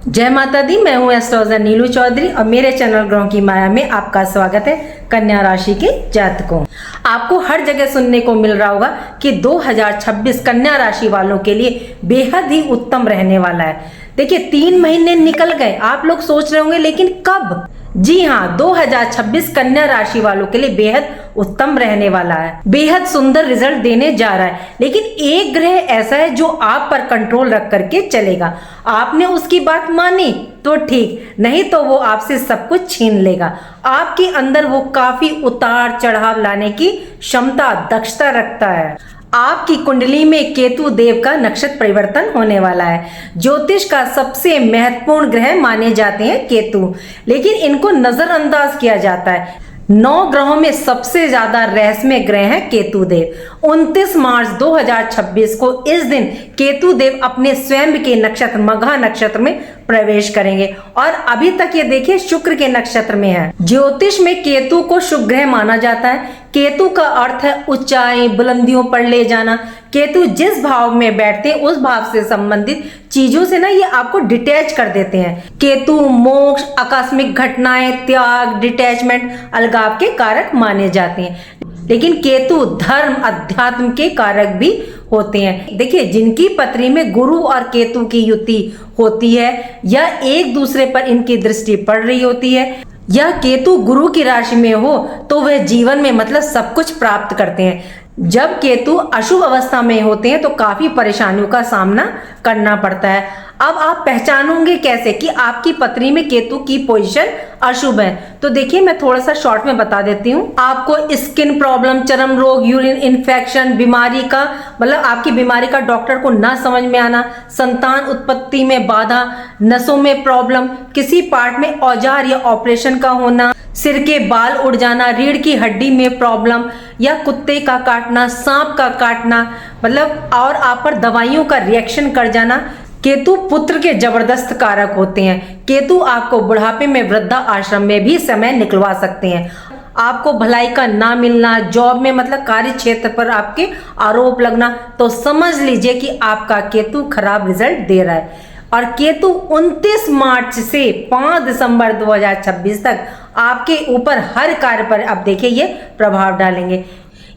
जय माता दी। मैं हूँ एस्ट्रोलॉजर नीलू चौधरी और मेरे चैनल ग्रहों की माया में आपका स्वागत है। कन्या राशि के जातकों, आपको हर जगह सुनने को मिल रहा होगा कि 2026 कन्या राशि वालों के लिए बेहद ही उत्तम रहने वाला है। देखिए 3 महीने निकल गए, आप लोग सोच रहे होंगे लेकिन कब? जी हाँ, 2026 कन्या राशि वालों के लिए बेहद उत्तम रहने वाला है, बेहद सुंदर रिजल्ट देने जा रहा है। लेकिन एक ग्रह ऐसा है जो आप पर कंट्रोल रख करके चलेगा। आपने उसकी बात मानी तो ठीक, नहीं तो वो आपसे सब कुछ छीन लेगा। आपके अंदर वो काफी उतार चढ़ाव लाने की क्षमता, दक्षता रखता है। आपकी कुंडली में केतु देव का नक्षत्र परिवर्तन होने वाला है। ज्योतिष का सबसे महत्वपूर्ण ग्रह माने जाते हैं केतु, लेकिन इनको नजरअंदाज किया जाता है। 9 ग्रहों में सबसे ज्यादा रहस्यमय ग्रह है केतु देव। 29 मार्च 2026 को इस दिन केतु देव अपने स्वयं के नक्षत्र मघा नक्षत्र में प्रवेश करेंगे और अभी तक ये देखिए शुक्र के नक्षत्र में है। ज्योतिष में केतु को शुभ ग्रह माना जाता है। केतु का अर्थ है ऊंचाई, बुलंदियों पर ले जाना। केतु जिस भाव में बैठते हैं उस भाव से संबंधित चीजों से ना ये आपको डिटैच कर देते हैं। केतु मोक्ष, आकस्मिक घटनाएं, त्याग, डिटैचमेंट, अलगाव के कारक माने जाते हैं। लेकिन केतु धर्म, अध्यात्म के कारक भी होते हैं। देखिए जिनकी पत्री में गुरु और केतु की युति होती है या एक दूसरे पर इनकी दृष्टि पड़ रही होती है या केतु गुरु की राशि में हो तो वह जीवन में मतलब सब कुछ प्राप्त करते हैं। जब केतु अशुभ अवस्था में होते हैं तो काफी परेशानियों का सामना करना पड़ता है। अब आप पहचानोगे कैसे कि आपकी पत्री में केतु की पोजीशन अशुभ है? तो देखिए मैं थोड़ा सा शॉर्ट में बता देती हूँ। आपको स्किन प्रॉब्लम, चर्म रोग, यूरिन इन्फेक्शन, बीमारी का मतलब आपकी बीमारी का डॉक्टर को ना समझ में आना, संतान उत्पत्ति में बाधा, नसों में प्रॉब्लम, किसी पार्ट में औजार या ऑपरेशन का होना, सिर के बाल उड़ जाना, रीढ़ की हड्डी में प्रॉब्लम या कुत्ते का काटना, सांप का काटना मतलब और आप पर दवाइयों का रिएक्शन कर जाना। केतु पुत्र के जबरदस्त कारक होते हैं। केतु आपको बुढ़ापे में वृद्धा आश्रम में भी समय निकलवा सकते हैं। आपको भलाई का ना मिलना, जॉब में मतलब कार्य क्षेत्र पर आपके आरोप लगना, तो समझ लीजिए कि आपका केतु खराब रिजल्ट दे रहा है। और केतु 29 मार्च से 5 दिसंबर 2026 तक आपके ऊपर हर कार्य पर अब देखिए ये प्रभाव डालेंगे।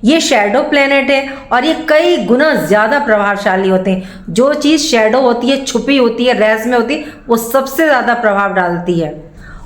ये शैडो प्लेनेट है और ये कई गुना ज्यादा प्रभावशाली होते हैं। जो चीज शैडो होती है, छुपी होती है, रहस्य में होती है, वो सबसे ज्यादा प्रभाव डालती है।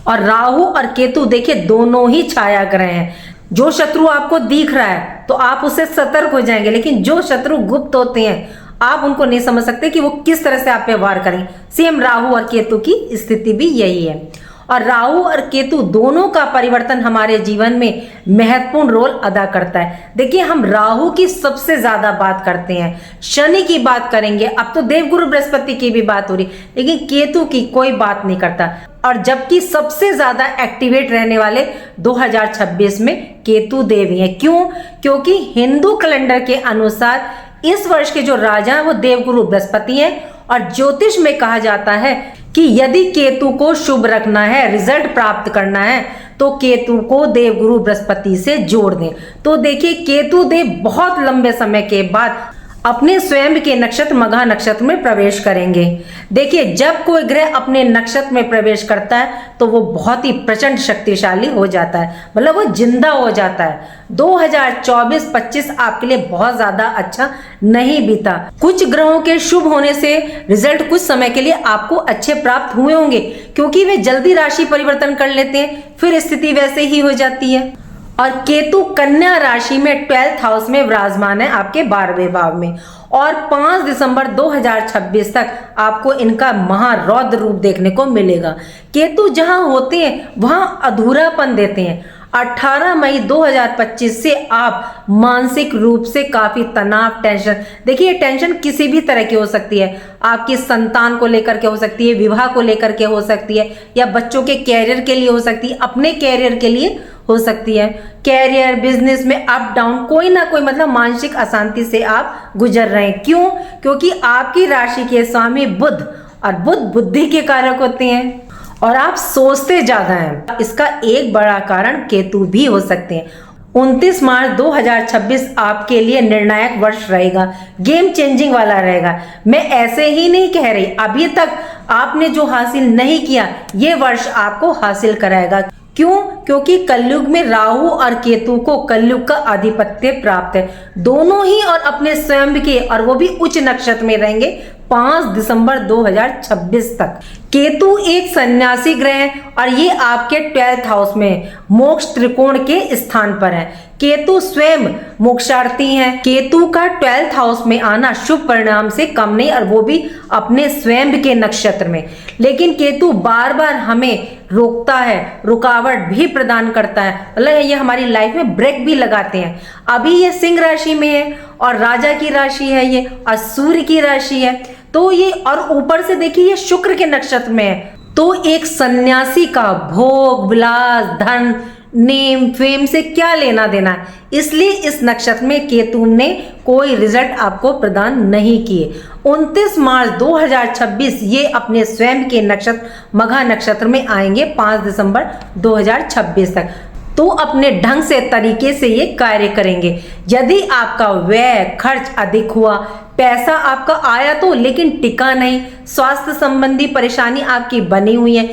और राहु और केतु देखिए दोनों ही छाया ग्रह हैं। जो शत्रु आपको दिख रहा है तो आप उससे सतर्क हो जाएंगे, लेकिन जो शत्रु गुप्त होते हैं आप उनको नहीं समझ सकते कि वो किस तरह से आप पे वार करेंगे। सेम राहु और केतु की स्थिति भी यही है। और राहु और केतु दोनों का परिवर्तन हमारे जीवन में महत्वपूर्ण रोल अदा करता है। देखिए हम राहु की सबसे ज्यादा बात करते हैं, शनि की बात करेंगे, अब तो देवगुरु बृहस्पति की भी बात हो रही, लेकिन केतु की कोई बात नहीं करता। और जबकि सबसे ज्यादा एक्टिवेट रहने वाले 2026 में केतु देवी हैं। क्यों? क्योंकि हिंदू कैलेंडर के अनुसार इस वर्ष के जो राजा हैं वो देवगुरु बृहस्पति हैं। और ज्योतिष में कहा जाता है कि यदि केतु को शुभ रखना है, रिजल्ट प्राप्त करना है, तो केतु को देवगुरु बृहस्पति से जोड़ दें। तो देखिए केतु देव बहुत लंबे समय के बाद अपने स्वयं के नक्षत्र मघा नक्षत्र में प्रवेश करेंगे। देखिए जब कोई ग्रह अपने नक्षत्र में प्रवेश करता है तो वो बहुत ही प्रचंड शक्तिशाली हो जाता है, मतलब वो जिंदा हो जाता है। 2024-25 आपके लिए बहुत ज्यादा अच्छा नहीं बीता। कुछ ग्रहों के शुभ होने से रिजल्ट कुछ समय के लिए आपको अच्छे प्राप्त हुए होंगे, क्योंकि वे जल्दी राशि परिवर्तन कर लेते हैं, फिर स्थिति वैसे ही हो जाती है। और केतु कन्या राशि में 12th हाउस में विराजमान है, आपके 12वें भाव में। और 5 दिसंबर 2026 तक आपको इनका महारौद्र रूप देखने को मिलेगा। केतु जहां होते हैं वहां अधूरापन देते हैं। 18 मई 2025 से आप मानसिक रूप से काफी तनाव, टेंशन, देखिए टेंशन किसी भी तरह की हो सकती है। आपकी संतान को लेकर के हो सकती है, विवाह को लेकर के हो सकती है, या बच्चों के कैरियर के लिए हो सकती है, अपने कैरियर के लिए हो सकती है। कैरियर, बिजनेस में अप डाउन, कोई ना कोई मतलब मानसिक अशांति से आप गुजर रहे हैं। क्यों? क्योंकि आपकी राशि के स्वामी बुध, और बुध बुद्धि के कारक होते हैं और आप सोचते ज्यादा हैं। इसका एक बड़ा कारण केतु भी हो सकते हैं। 29 मार्च 2026 आपके लिए निर्णायक वर्ष रहेगा, गेम चेंजिंग वाला रहेगा। मैं ऐसे ही नहीं कह रही, अभी तक आपने जो हासिल नहीं किया ये वर्ष आपको हासिल कराएगा। क्यों? क्योंकि कलयुग में राहु और केतु को कलयुग का आधिपत्य प्राप्त है, दोनों ही, और अपने स्वयं के, और वो भी उच्च नक्षत्र में रहेंगे 5 दिसंबर 2026 तक। केतु एक सन्यासी ग्रह है और ये आपके 12th हाउस में मोक्ष त्रिकोण के स्थान पर है। केतु स्वयं मोक्षार्थी हैं। केतु का 12th हाउस में आना शुभ परिणाम से कम नहीं, और वो भी अपने स्वयं के नक्षत्र में। लेकिन केतु बार बार हमें रोकता है, रुकावट भी प्रदान करता है, मतलब ये हमारी लाइफ में ब्रेक भी लगाते हैं। अभी ये सिंह राशि में है और राजा की राशि है ये, और सूर्य की राशि है, तो ये, और ऊपर से देखिए ये शुक्र के नक्षत्र में है। तो एक सन्यासी का भोग विलास धन नेम फेम से क्या लेना देना, इसलिए इस नक्षत्र में केतु ने कोई रिजल्ट आपको प्रदान नहीं किए। 29 मार्च 2026 ये अपने स्वयं के नक्षत्र मघा नक्षत्र में आएंगे 5 दिसंबर 2026 तक। तो अपने ढंग से तरीके से ये कार्य करेंगे। यदि आपका व्यय खर्च अधिक हुआ, पैसा आपका आया तो लेकिन टिका नहीं, स्वास्थ्य संबंधी परेशानी आपकी बनी हुई है,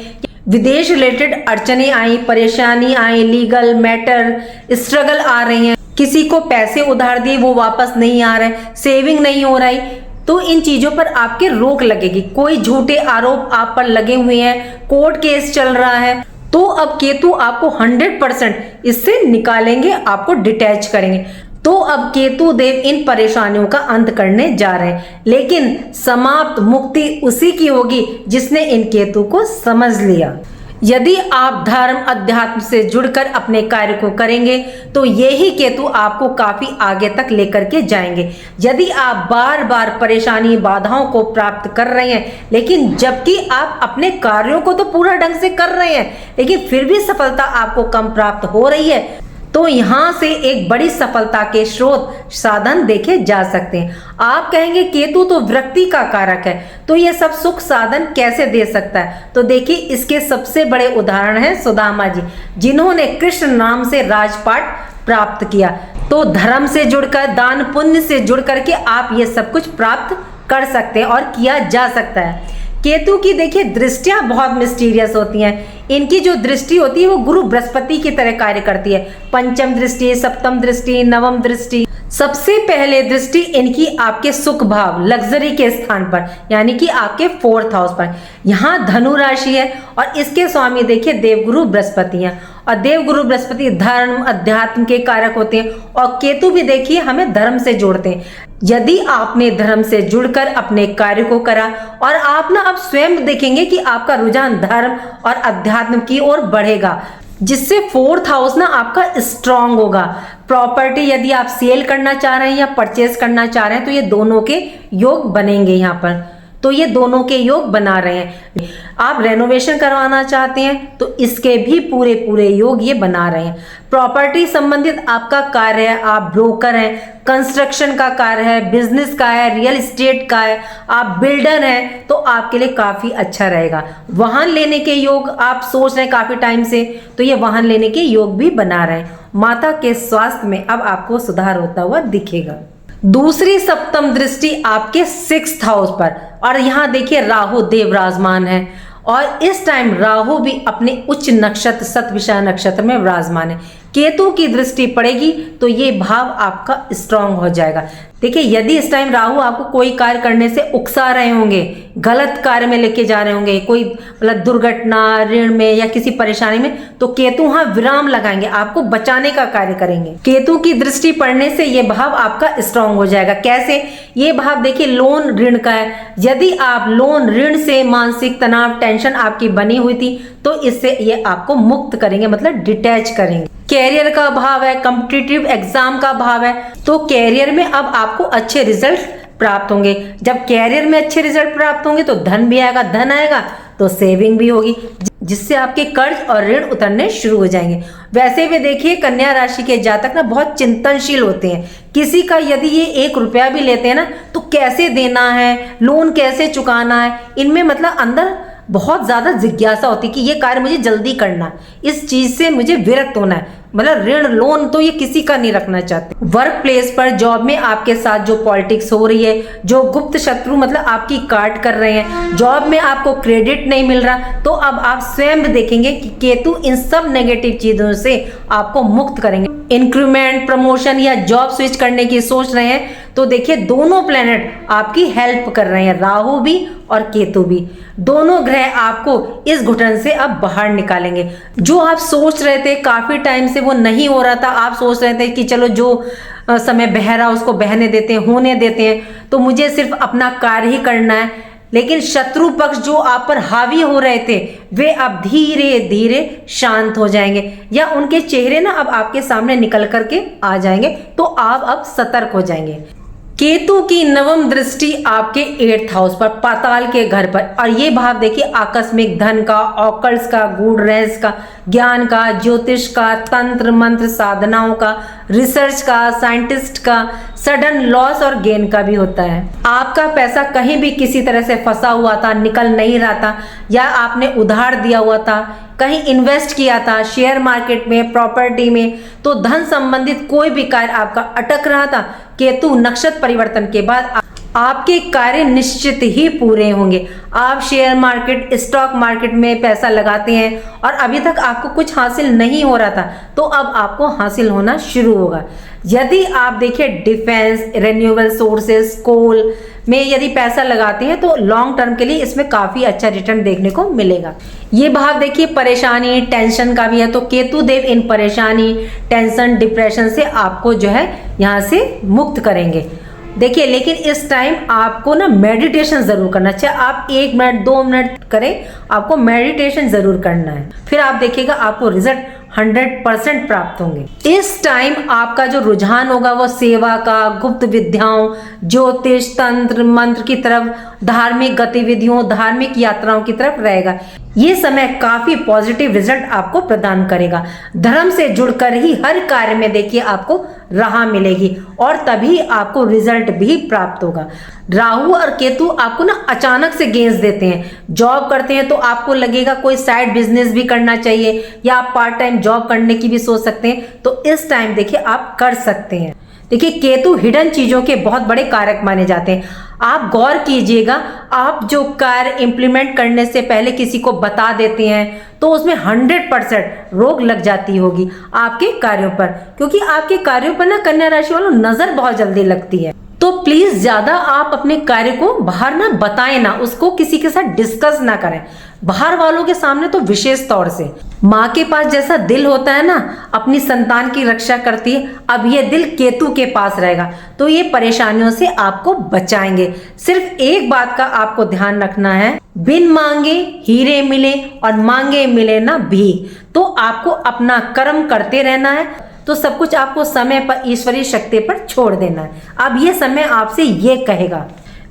विदेश रिलेटेड अड़चने आई, परेशानी आई, लीगल मैटर स्ट्रगल आ रही हैं, किसी को पैसे उधार दिए वो वापस नहीं आ रहे, सेविंग नहीं हो रही, तो इन चीजों पर आपके रोक लगेगी। कोई झूठे आरोप आप पर लगे हुए हैं, कोर्ट केस चल रहा है, तो अब केतु आपको 100% इससे निकालेंगे, आपको डिटैच करेंगे। तो अब केतु देव इन परेशानियों का अंत करने जा रहे हैं, लेकिन समाप्त मुक्ति उसी की होगी जिसने इन केतु को समझ लिया। यदि आप धर्म अध्यात्म से जुड़कर अपने कार्य को करेंगे तो यही केतु आपको काफी आगे तक लेकर के जाएंगे। यदि आप बार बार परेशानी बाधाओं को प्राप्त कर रहे हैं, लेकिन जबकि आप अपने कार्यों को तो पूरा ढंग से कर रहे हैं, लेकिन फिर भी सफलता आपको कम प्राप्त हो रही है, तो यहाँ से एक बड़ी सफलता के स्रोत साधन देखे जा सकते हैं। आप कहेंगे केतु तो विरक्ति का कारक है, तो ये सब सुख साधन कैसे दे सकता है? तो देखिए इसके सबसे बड़े उदाहरण हैं सुदामा जी, जिन्होंने कृष्ण नाम से राजपाट प्राप्त किया। तो धर्म से जुड़कर, दान पुण्य से जुड़ करके आप ये सब कुछ प्राप्त कर सकते हैं और किया जा सकता है। केतु की देखिए दृष्टियां बहुत मिस्टीरियस होती हैं। इनकी जो दृष्टि होती है वो गुरु बृहस्पति की तरह कार्य करती है। पंचम दृष्टि, सप्तम दृष्टि, नवम दृष्टि। सबसे पहले दृष्टि इनकी आपके सुख भाव लग्जरी के स्थान पर, यानी कि आपके 4th हाउस पर। यहाँ धनु राशि है और इसके स्वामी देखिए देवगुरु बृहस्पति हैं, और देवगुरु बृहस्पति धर्म अध्यात्म के कारक होते हैं, और केतु भी देखिए हमें धर्म से जोड़ते हैं। यदि आपने धर्म से जुड़कर अपने कार्य को करा, और आप ना अब स्वयं देखेंगे कि आपका रुझान धर्म और अध्यात्म की ओर बढ़ेगा, जिससे 4th हाउस ना आपका स्ट्रांग होगा। प्रॉपर्टी यदि आप सेल करना चाह रहे हैं या परचेज करना चाह रहे हैं तो ये दोनों के योग बनेंगे यहाँ पर, तो ये दोनों के योग बना रहे हैं। आप रेनोवेशन करवाना चाहते हैं तो इसके भी पूरे पूरे योग ये बना रहे हैं। प्रॉपर्टी संबंधित आपका कार्य है, आप ब्रोकर हैं, कंस्ट्रक्शन का कार्य है, बिजनेस का है, रियल एस्टेट का है, आप बिल्डर हैं, तो आपके लिए काफी अच्छा रहेगा। वाहन लेने के योग आप सोच रहे हैं काफी टाइम से, तो ये वाहन लेने के योग भी बना रहे हैं। माता के स्वास्थ्य में अब आपको सुधार होता हुआ दिखेगा। दूसरी सप्तम दृष्टि आपके 6th हाउस पर, और यहाँ देखिए राहु देव विराजमान है, और इस टाइम राहु भी अपने उच्च नक्षत्र सतविषा नक्षत्र में विराजमान है। केतु की दृष्टि पड़ेगी तो ये भाव आपका स्ट्रांग हो जाएगा। देखिए यदि इस टाइम राहु आपको कोई कार्य करने से उकसा रहे होंगे, गलत कार्य में लेके जा रहे होंगे, कोई मतलब दुर्घटना, ऋण में या किसी परेशानी में, तो केतु वहां विराम लगाएंगे, आपको बचाने का कार्य करेंगे। केतु की दृष्टि पड़ने से ये भाव आपका स्ट्रांग हो जाएगा। कैसे? ये भाव देखिए लोन ऋण का है। यदि आप लोन ऋण से मानसिक तनाव टेंशन आपकी बनी हुई थी तो इससे ये आपको मुक्त करेंगे, मतलब डिटैच करेंगे। कैरियर का भाव है, कॉम्पिटिटिव एग्जाम का भाव है, तो कैरियर में अब आपको अच्छे रिजल्ट प्राप्त होंगे। जब कैरियर में अच्छे रिजल्ट प्राप्त होंगे तो धन भी आएगा, धन आएगा तो सेविंग भी होगी, जिससे आपके कर्ज और ऋण उतरने शुरू हो जाएंगे। वैसे भी देखिए कन्या राशि के जातक ना बहुत चिंतनशील होते हैं। किसी का यदि ये 1 रुपया भी लेते हैं ना तो कैसे देना है, लोन कैसे चुकाना है, इनमें मतलब अंदर बहुत ज़्यादा जिज्ञासा होती है कि ये कार्य मुझे जल्दी करना है, इस चीज़ से मुझे विरक्त होना है। मतलब ऋण लोन तो ये किसी का नहीं रखना चाहते। वर्क प्लेस पर, जॉब में आपके साथ जो पॉलिटिक्स हो रही है, जो गुप्त शत्रु मतलब आपकी काट कर रहे हैं, जॉब में आपको क्रेडिट नहीं मिल रहा, तो अब आप स्वयं देखेंगे कि केतु इन सब नेगेटिव चीजों से आपको मुक्त करेंगे। इंक्रीमेंट, प्रमोशन या जॉब स्विच करने की सोच रहे हैं तो देखिए दोनों प्लेनेट आपकी हेल्प कर रहे हैं, राहु भी और केतु भी। दोनों ग्रह आपको इस घुटन से अब बाहर निकालेंगे। जो आप सोच रहे थे काफी टाइम से वो नहीं हो रहा था, आप सोच रहे थे कि चलो जो समय बह रहा उसको बहने देते हैं, होने देते हैं, तो मुझे सिर्फ अपना कार्य ही करना है, लेकिन शत्रु पक्ष जो आप पर हावी हो रहे थे वे अब धीरे धीरे शांत हो जाएंगे, या उनके चेहरे ना अब आपके सामने निकल करके आ जाएंगे, तो आप अब सतर्क हो जाएंगे। केतु की नवम दृष्टि आपके 8th हाउस पर, पाताल के घर पर, और ये भाव देखिए आकस्मिक धन का, ऑकल्ट्स का, गूढ़ रहस्य का, ज्ञान का, ज्योतिष का, तंत्र मंत्र साधनाओं का, रिसर्च का, साइंटिस्ट का, सडन लॉस और गेन का भी होता है। आपका पैसा कहीं भी किसी तरह से फंसा हुआ था, निकल नहीं रहा था, या आपने उधार दिया हुआ था, कहीं इन्वेस्ट किया था शेयर मार्केट में, प्रॉपर्टी में, तो धन संबंधित कोई भी कार्य आपका अटक रहा था, केतु नक्षत्र परिवर्तन के बाद आपके कार्य निश्चित ही पूरे होंगे। आप शेयर मार्केट, स्टॉक मार्केट में पैसा लगाते हैं और अभी तक आपको कुछ हासिल नहीं हो रहा था, तो अब आपको हासिल होना शुरू होगा। यदि आप देखिए डिफेंस, रिन्यूएबल सोर्सेस, कोल में यदि पैसा लगाते हैं तो लॉन्ग टर्म के लिए इसमें काफी अच्छा रिटर्न देखने को मिलेगा। ये भाव देखिए परेशानी, टेंशन का भी है, तो केतु देव इन परेशानी, टेंशन, डिप्रेशन से आपको जो है यहाँ से मुक्त करेंगे। देखिए लेकिन इस टाइम आपको ना मेडिटेशन जरूर करना चाहिए। आप 1 मिनट 2 मिनट करें, आपको मेडिटेशन जरूर करना है, फिर आप देखिएगा आपको रिजल्ट 100% प्राप्त होंगे। इस टाइम आपका जो रुझान होगा वो सेवा का, गुप्त विद्याओं, ज्योतिष, तंत्र मंत्र की तरफ, धार्मिक गतिविधियों, धार्मिक यात्राओं की तरफ रहेगा। ये समय काफी पॉजिटिव रिजल्ट आपको प्रदान करेगा। धर्म से जुड़कर ही हर कार्य में देखिए आपको राह मिलेगी और तभी आपको रिजल्ट भी प्राप्त होगा। राहु और केतु आपको ना अचानक से गेंस देते हैं। जॉब करते हैं तो आपको लगेगा कोई साइड बिजनेस भी करना चाहिए, या आप पार्ट टाइम जॉब करने की भी सोच सकते हैं, तो इस टाइम देखिए आप कर सकते हैं। देखिए केतु हिडन चीजों के बहुत बड़े कारक माने जाते हैं। आप गौर कीजिएगा, आप जो कार्य इंप्लीमेंट करने से पहले किसी को बता देते हैं तो उसमें 100% रोक लग जाती होगी आपके कार्यों पर, क्योंकि आपके कार्यों पर ना कन्या राशि वालों नजर बहुत जल्दी लगती है। तो प्लीज ज्यादा आप अपने कार्य को बाहर ना बताएं ना, उसको किसी के साथ डिस्कस ना करें, बाहर वालों के सामने तो विशेष तौर से। माँ के पास जैसा दिल होता है ना, अपनी संतान की रक्षा करती है, अब ये दिल केतु के पास रहेगा तो ये परेशानियों से आपको बचाएंगे। सिर्फ एक बात का आपको ध्यान रखना है, बिन मांगे हीरे मिले और मांगे मिले ना भीख। तो आपको अपना कर्म करते रहना है, तो सब कुछ आपको समय पर ईश्वरीय शक्ति पर छोड़ देना है। अब ये समय आपसे ये कहेगा।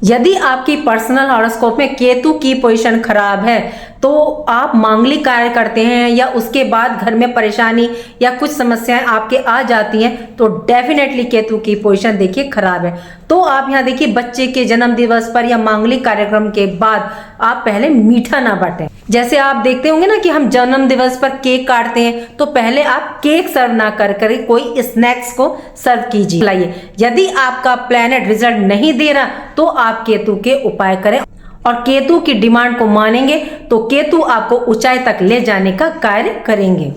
यदि आपकी पर्सनल हॉरोस्कोप में केतु की पोजीशन खराब है तो आप मांगलिक कार्य करते हैं या उसके बाद घर में परेशानी या कुछ समस्याएं आपके आ जाती हैं, तो डेफिनेटली केतु की पोजीशन देखिए खराब है। तो आप यहाँ देखिए बच्चे के जन्म दिवस पर या मांगलिक कार्यक्रम के बाद आप पहले मीठा ना बांटें। जैसे आप देखते होंगे ना कि हम जन्म दिवस पर केक काटते हैं, तो पहले आप केक सर्व ना कर कोई स्नैक्स को सर्व कीजिए। लाइए, यदि आपका प्लैनेट रिजल्ट नहीं दे रहा तो आप केतु के उपाय करें और केतु की डिमांड को मानेंगे तो केतु आपको ऊंचाई तक ले जाने का कार्य करेंगे।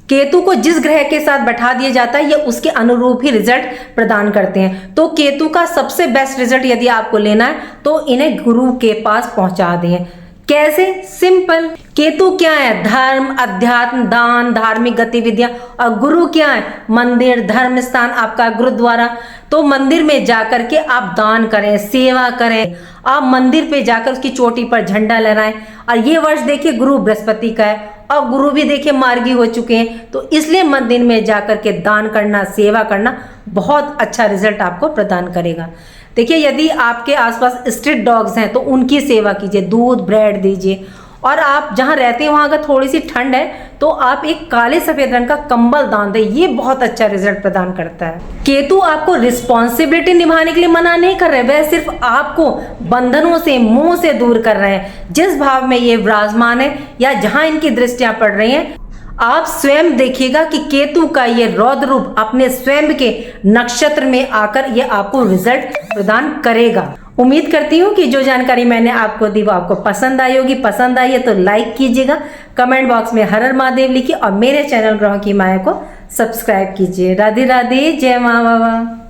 केतु को जिस ग्रह के साथ बैठा दिया जाता है ये उसके अनुरूप ही रिजल्ट प्रदान करते हैं। तो केतु का सबसे बेस्ट रिजल्ट यदि आपको लेना है तो इन्हें गुरु के पास पहुंचा दें। कैसे? सिंपल। केतु क्या है? धर्म, अध्यात्म, दान, धार्मिक गतिविधियां। और गुरु क्या है? मंदिर, धर्म स्थान, आपका गुरुद्वारा। तो मंदिर में जाकर के आप दान करें, सेवा करें, आप मंदिर पे जाकर उसकी चोटी पर झंडा लहराएं। और ये वर्ष देखिए गुरु बृहस्पति का है और गुरु भी देखिए मार्गी हो चुके हैं, तो इसलिए मंदिर में जाकर के दान करना, सेवा करना बहुत अच्छा रिजल्ट आपको प्रदान करेगा। देखिए यदि आपके आसपास स्ट्रीट डॉग्स हैं तो उनकी सेवा कीजिए, दूध ब्रेड दीजिए। और आप जहाँ रहते हैं वहाँ अगर थोड़ी सी ठंड है तो आप एक काले सफेद रंग का कंबल दान दें, ये बहुत अच्छा रिजल्ट प्रदान करता है। केतु आपको रिस्पॉन्सिबिलिटी निभाने के लिए मना नहीं कर रहे, वह सिर्फ आपको बंधनों से, मोह से दूर कर रहे हैं। जिस भाव में ये विराजमान है या जहां इनकी दृष्टियां पड़ रही हैं, आप स्वयं देखिएगा कि केतु का ये रौद्र रूप अपने स्वयं के नक्षत्र में आकर ये आपको रिजल्ट प्रदान करेगा। उम्मीद करती हूँ कि जो जानकारी मैंने आपको दी वो आपको पसंद आई होगी। पसंद आई है तो लाइक कीजिएगा, कमेंट बॉक्स में हर हर महादेव लिखिए और मेरे चैनल ग्रहों की माया को सब्सक्राइब कीजिए। राधे राधे, जय माँ बाबा।